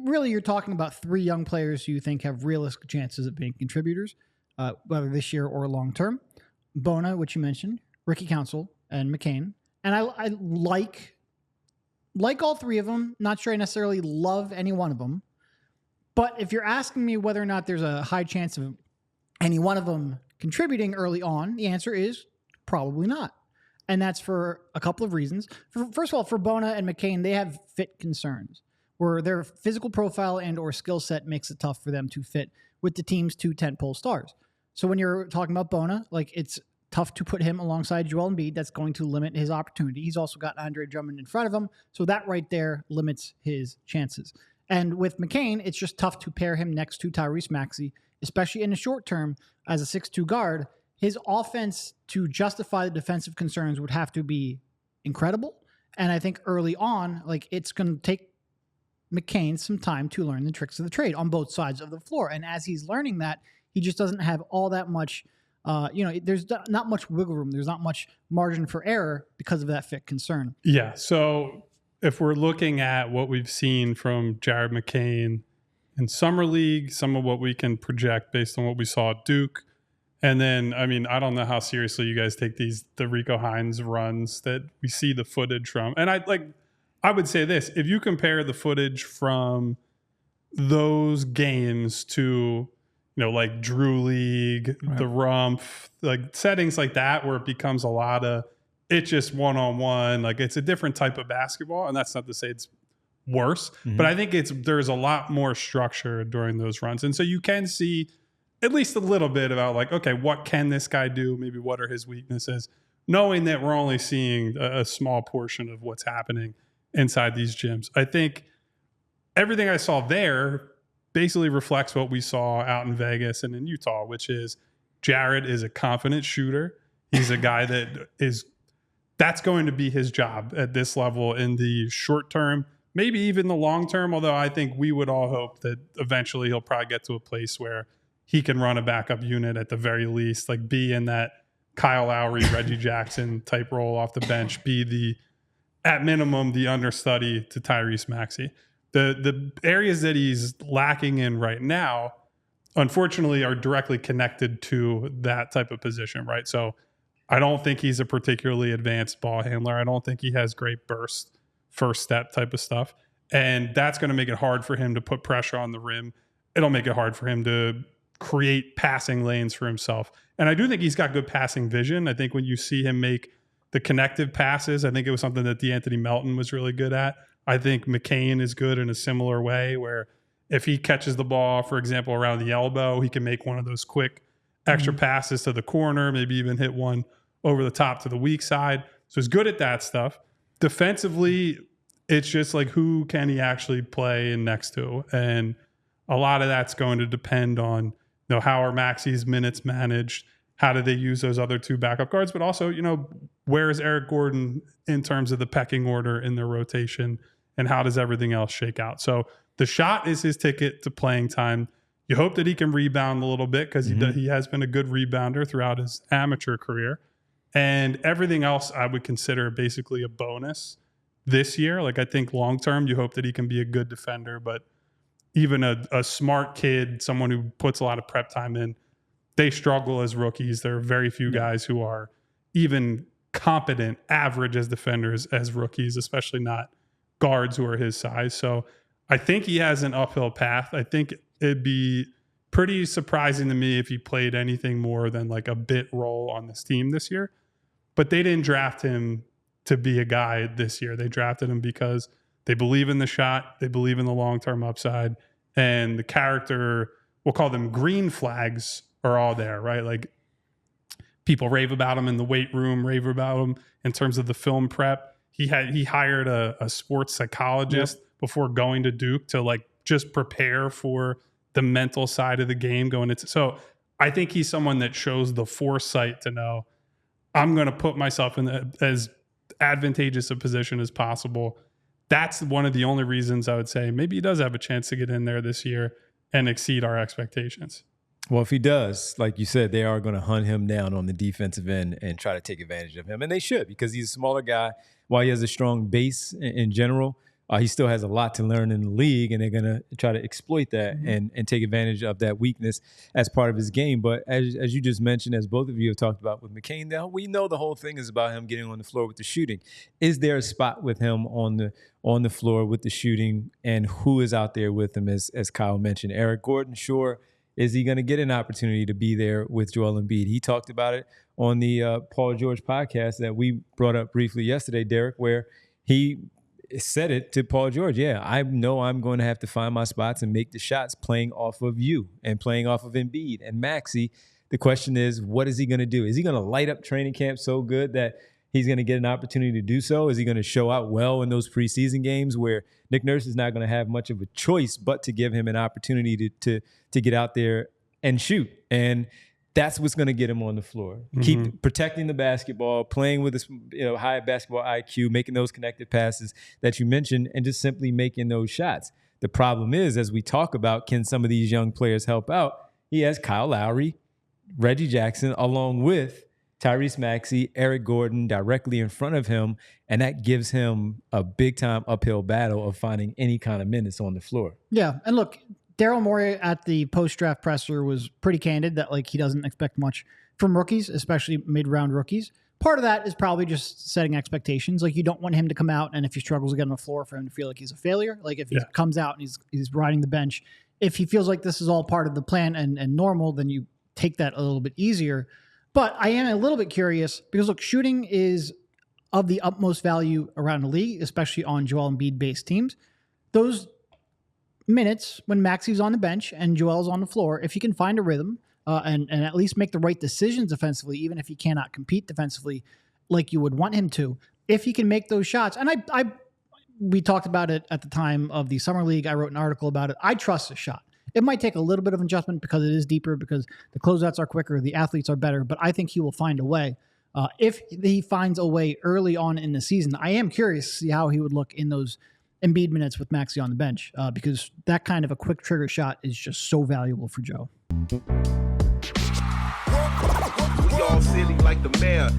really you're talking about three young players who you think have realistic chances of being contributors, whether this year or long term. Bona, which you mentioned, Ricky Council, and McCain. And I like all three of them. Not sure I necessarily love any one of them. But if you're asking me whether or not there's a high chance of any one of them contributing early on, the answer is probably not. And that's for a couple of reasons. First of all, for Bona and McCain, they have fit concerns where their physical profile and or skill set makes it tough for them to fit with the team's two tentpole stars. So when you're talking about Bona, like it's tough to put him alongside Joel Embiid. That's going to limit his opportunity. He's also got Andre Drummond in front of him. So that right there limits his chances. And with McCain, it's just tough to pair him next to Tyrese Maxey, especially in the short term as a 6'2" guard. His offense to justify the defensive concerns would have to be incredible. And I think early on, like it's going to take McCain some time to learn the tricks of the trade on both sides of the floor. And as he's learning that, he just doesn't have all that much, there's not much wiggle room. There's not much margin for error because of that fit concern. Yeah. So if we're looking at what we've seen from Jared McCain in Summer League, some of what we can project based on what we saw at Duke, and then, I mean, I don't know how seriously you guys take the Rico Hines runs that we see the footage from. And I would say this, if you compare the footage from those games to, like Drew League, right, the Rumpf, like settings like that where it becomes a lot of, it's just one-on-one, like it's a different type of basketball. And that's not to say it's worse, but I think there's a lot more structure during those runs. And so you can see at least a little bit about like, okay, what can this guy do? Maybe what are his weaknesses? Knowing that we're only seeing a small portion of what's happening inside these gyms. I think everything I saw there basically reflects what we saw out in Vegas and in Utah, which is Jared is a confident shooter. He's a guy that's going to be his job at this level in the short term, maybe even the long term, although I think we would all hope that eventually he'll probably get to a place where he can run a backup unit at the very least, like be in that Kyle Lowry, Reggie Jackson type role off the bench, be at minimum, the understudy to Tyrese Maxey. The areas that he's lacking in right now, unfortunately, are directly connected to that type of position, right? So I don't think he's a particularly advanced ball handler. I don't think he has great burst, first step type of stuff. And that's going to make it hard for him to put pressure on the rim. It'll make it hard for him to create passing lanes for himself. And I do think he's got good passing vision. I think when you see him make the connective passes, I think it was something that DeAnthony Melton was really good at. I think McCain is good in a similar way where if he catches the ball, for example, around the elbow, he can make one of those quick extra passes to the corner, maybe even hit one over the top to the weak side. So he's good at that stuff. Defensively, it's just like who can he actually play in next to? And a lot of that's going to depend on, how are Maxey's minutes managed? How do they use those other two backup guards? But also, where is Eric Gordon in terms of the pecking order in their rotation? And how does everything else shake out? So the shot is his ticket to playing time. You hope that he can rebound a little bit because he has been a good rebounder throughout his amateur career. And everything else I would consider basically a bonus this year. Like I think long term, you hope that he can be a good defender, but even a smart kid, someone who puts a lot of prep time in, they struggle as rookies. There are very few guys who are even competent, average as defenders as rookies, especially not guards who are his size. So I think he has an uphill path. I think it'd be pretty surprising to me if he played anything more than like a bit role on this team this year. But they didn't draft him to be a guy this year. They drafted him because they believe in the shot, they believe in the long-term upside, and the character, we'll call them green flags, are all there, right? Like people rave about him in the weight room, rave about him in terms of the film prep. He hired a sports psychologist before going to Duke to like just prepare for the mental side of the game going into. So I think he's someone that shows the foresight to know I'm going to put myself in as advantageous a position as possible. That's one of the only reasons I would say maybe he does have a chance to get in there this year and exceed our expectations. Well, if he does, like you said, they are going to hunt him down on the defensive end and try to take advantage of him. And they should, because he's a smaller guy. While he has a strong base in general, he still has a lot to learn in the league, and they're going to try to exploit that and take advantage of that weakness as part of his game. But as you just mentioned, as both of you have talked about with McCain, now we know the whole thing is about him getting on the floor with the shooting. Is there a spot with him on the floor with the shooting, and who is out there with him, as Kyle mentioned? Eric Gordon, sure. Is he going to get an opportunity to be there with Joel Embiid? He talked about it on the Paul George podcast that we brought up briefly yesterday, Derek, where he said it to Paul George. Yeah, I know I'm going to have to find my spots and make the shots playing off of you and playing off of Embiid and Maxey. The question is, what is he going to do? Is he going to light up training camp so good that he's going to get an opportunity to do so? Is he going to show out well in those preseason games where Nick Nurse is not going to have much of a choice but to give him an opportunity to get out there and shoot? And that's what's going to get him on the floor. Keep protecting the basketball, playing with this high basketball IQ, making those connected passes that you mentioned, and just simply making those shots. The problem is, as we talk about, can some of these young players help out? He has Kyle Lowry, Reggie Jackson, along with Tyrese Maxey, Eric Gordon directly in front of him, and that gives him a big-time uphill battle of finding any kind of minutes on the floor. Yeah, and look, Daryl Morey at the post-draft presser was pretty candid that he doesn't expect much from rookies, especially mid-round rookies. Part of that is probably just setting expectations. You don't want him to come out, and if he struggles to get on the floor, for him to feel like he's a failure. If he comes out and he's riding the bench, if he feels like this is all part of the plan and normal, then you take that a little bit easier. But I am a little bit curious because, look, shooting is of the utmost value around the league, especially on Joel Embiid-based teams. Those minutes when Maxey's on the bench and Joel's on the floor, if he can find a rhythm and at least make the right decisions defensively, even if he cannot compete defensively like you would want him to, if he can make those shots. And we talked about it at the time of the Summer League. I wrote an article about it. I trust his shot. It might take a little bit of adjustment because it is deeper, because the closeouts are quicker, the athletes are better, but I think he will find a way. If he finds a way early on in the season, I am curious to see how he would look in those Embiid minutes with Maxey on the bench, because that kind of a quick trigger shot is just so valuable for Joe. We all silly like the mayor.